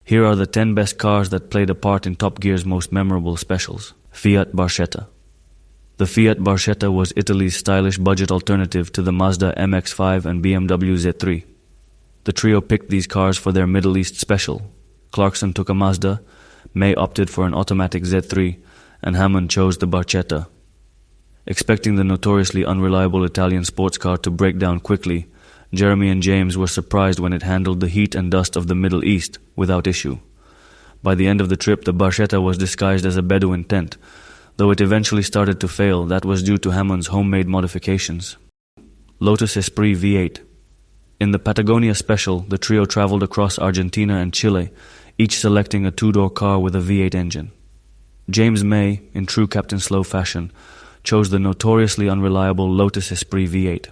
Here are the 10 best cars that played a part in Top Gear's most memorable specials. Fiat Barchetta. The Fiat Barchetta was Italy's stylish budget alternative to the Mazda MX-5 and BMW Z3. The trio picked these cars for their Middle East special. Clarkson took a Mazda, May opted for an automatic Z3, and Hammond chose the Barchetta. Expecting the notoriously unreliable Italian sports car to break down quickly, Jeremy and James were surprised when it handled the heat and dust of the Middle East without issue. By the end of the trip, the Barchetta was disguised as a Bedouin tent. Though it eventually started to fail, that was due to Hammond's homemade modifications. Lotus Esprit V8. In the Patagonia special, the trio traveled across Argentina and Chile, each selecting a two-door car with a V8 engine. James May, in true Captain Slow fashion, chose the notoriously unreliable Lotus Esprit V8.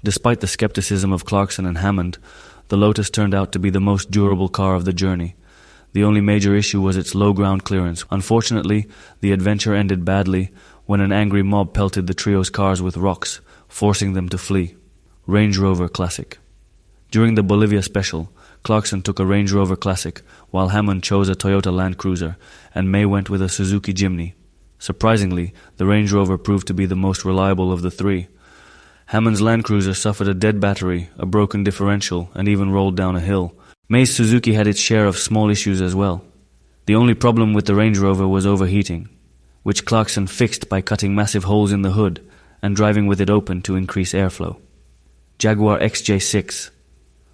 Despite the skepticism of Clarkson and Hammond, the Lotus turned out to be the most durable car of the journey. The only major issue was its low ground clearance. Unfortunately, the adventure ended badly when an angry mob pelted the trio's cars with rocks, forcing them to flee. Range Rover Classic. During the Bolivia special, Clarkson took a Range Rover Classic, while Hammond chose a Toyota Land Cruiser, and May went with a Suzuki Jimny. Surprisingly, the Range Rover proved to be the most reliable of the three. Hammond's Land Cruiser suffered a dead battery, a broken differential, and even rolled down a hill. May's Suzuki had its share of small issues as well. The only problem with the Range Rover was overheating, which Clarkson fixed by cutting massive holes in the hood and driving with it open to increase airflow. Jaguar XJ6.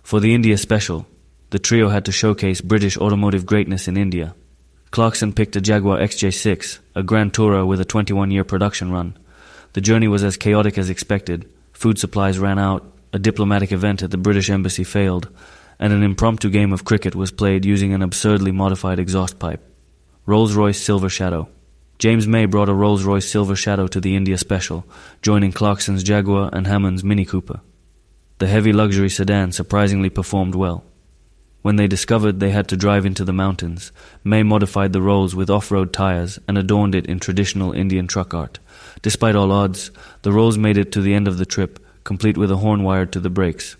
For the India special, the trio had to showcase British automotive greatness in India. Clarkson picked a Jaguar XJ6, a Grand Tourer with a 21-year production run. The journey was as chaotic as expected. Food supplies ran out, a diplomatic event at the British Embassy failed, and an impromptu game of cricket was played using an absurdly modified exhaust pipe. Rolls-Royce Silver Shadow. James May brought a Rolls-Royce Silver Shadow to the India special, joining Clarkson's Jaguar and Hammond's Mini Cooper. The heavy luxury sedan surprisingly performed well. When they discovered they had to drive into the mountains, May modified the Rolls with off-road tires and adorned it in traditional Indian truck art. Despite all odds, the Rolls made it to the end of the trip, complete with a horn wired to the brakes.